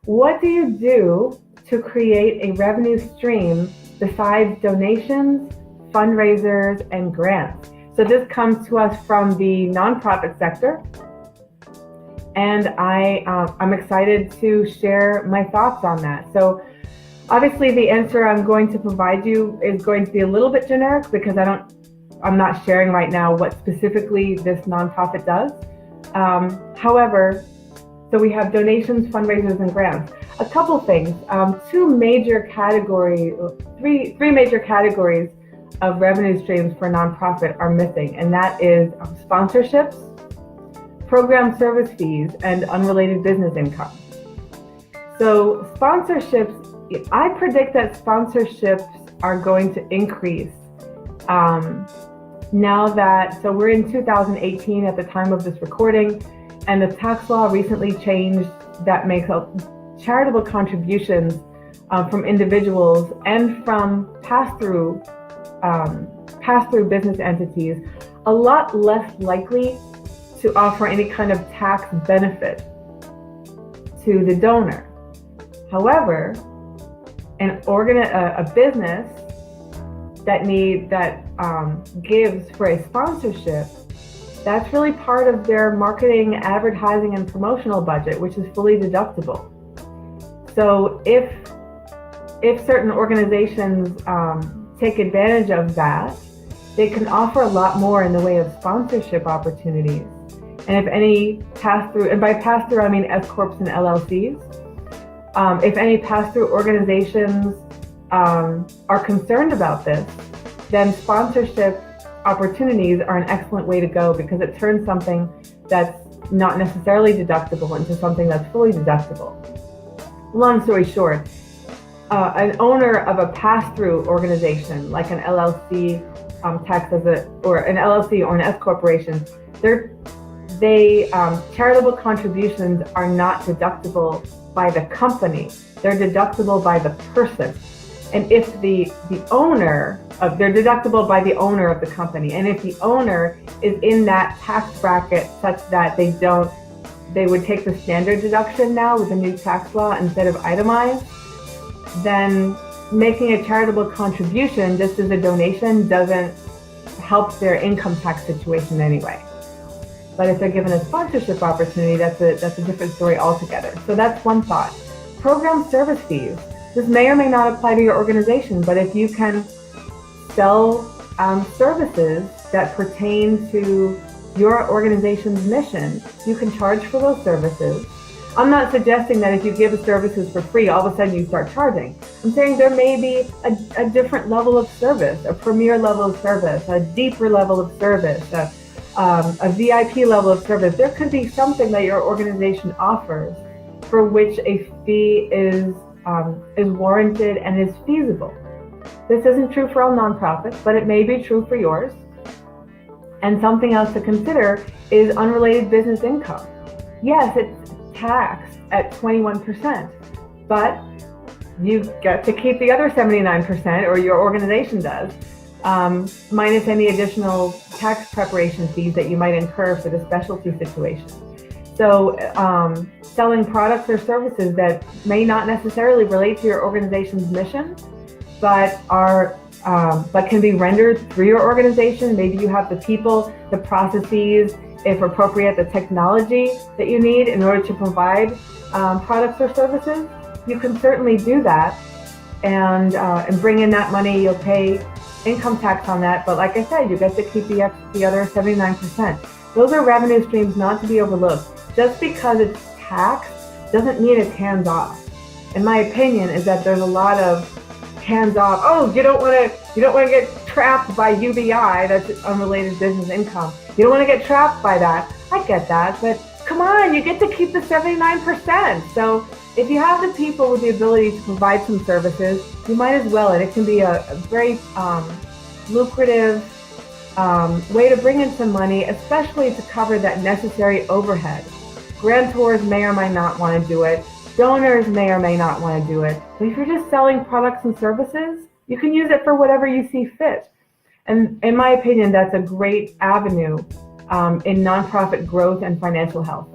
What do you do to create a revenue stream besides donations, fundraisers, and grants? So this comes to us from the nonprofit sector, and I'm excited to share my thoughts on that. So obviously the answer I'm going to provide you is going to be a little bit generic because I'm not sharing right now what specifically this nonprofit does. However, so we have donations, fundraisers, and grants. A couple things, three major categories of revenue streams for nonprofit are missing, and that is sponsorships, program service fees, and unrelated business income. So sponsorships, I predict that sponsorships are going to increase now that, so we're in 2018 at the time of this recording, and the tax law recently changed that makes charitable contributions from individuals and from pass-through business entities a lot less likely to offer any kind of tax benefit to the donor. However, a business that gives for a sponsorship, that's really part of their marketing, advertising, and promotional budget, which is fully deductible. So if certain organizations take advantage of that, they can offer a lot more in the way of sponsorship opportunities. And if any pass-through, and by pass-through I mean S Corps and LLCs, if any pass-through organizations are concerned about this, then sponsorship opportunities are an excellent way to go because it turns something that's not necessarily deductible into something that's fully deductible. Long story short, an owner of a pass-through organization like an LLC, or an LLC or an S corporation, charitable contributions are not deductible by the company; they're deductible by the person. And if they're deductible by the owner of the company. And if the owner is in that tax bracket such that they would take the standard deduction now with the new tax law instead of itemized, then making a charitable contribution just as a donation doesn't help their income tax situation anyway. But if they're given a sponsorship opportunity, that's a different story altogether. So that's one thought. Program service fees. This may or may not apply to your organization, but if you can sell services that pertain to your organization's mission, you can charge for those services. I'm not suggesting that if you give services for free, all of a sudden you start charging. I'm saying there may be a different level of service, a premier level of service, a deeper level of service, a VIP level of service. There could be something that your organization offers for which a fee is warranted and is feasible. This isn't true for all nonprofits, but it may be true for yours. And something else to consider is unrelated business income. Yes, it's taxed at 21%, but you get to keep the other 79%, or your organization does, minus any additional tax preparation fees that you might incur for the specialty situation. So selling products or services that may not necessarily relate to your organization's mission, but can be rendered through your organization. Maybe you have the people, the processes, if appropriate, the technology that you need in order to provide products or services. You can certainly do that and bring in that money. You'll pay income tax on that, but like I said, you get to keep the other 79%. Those are revenue streams not to be overlooked. Just because it's taxed doesn't mean it's hands off. In my opinion, is that there's a lot of hands off. Oh, you don't want to get trapped by UBI, that's unrelated business income. You don't want to get trapped by that. I get that, but come on, you get to keep the 79%. So if you have the people with the ability to provide some services, you might as well, and it can be a very lucrative way to bring in some money, especially to cover that necessary overhead. Grantors may or may not want to do it. Donors may or may not want to do it. But if you're just selling products and services, you can use it for whatever you see fit. And in my opinion, that's a great avenue in nonprofit growth and financial health.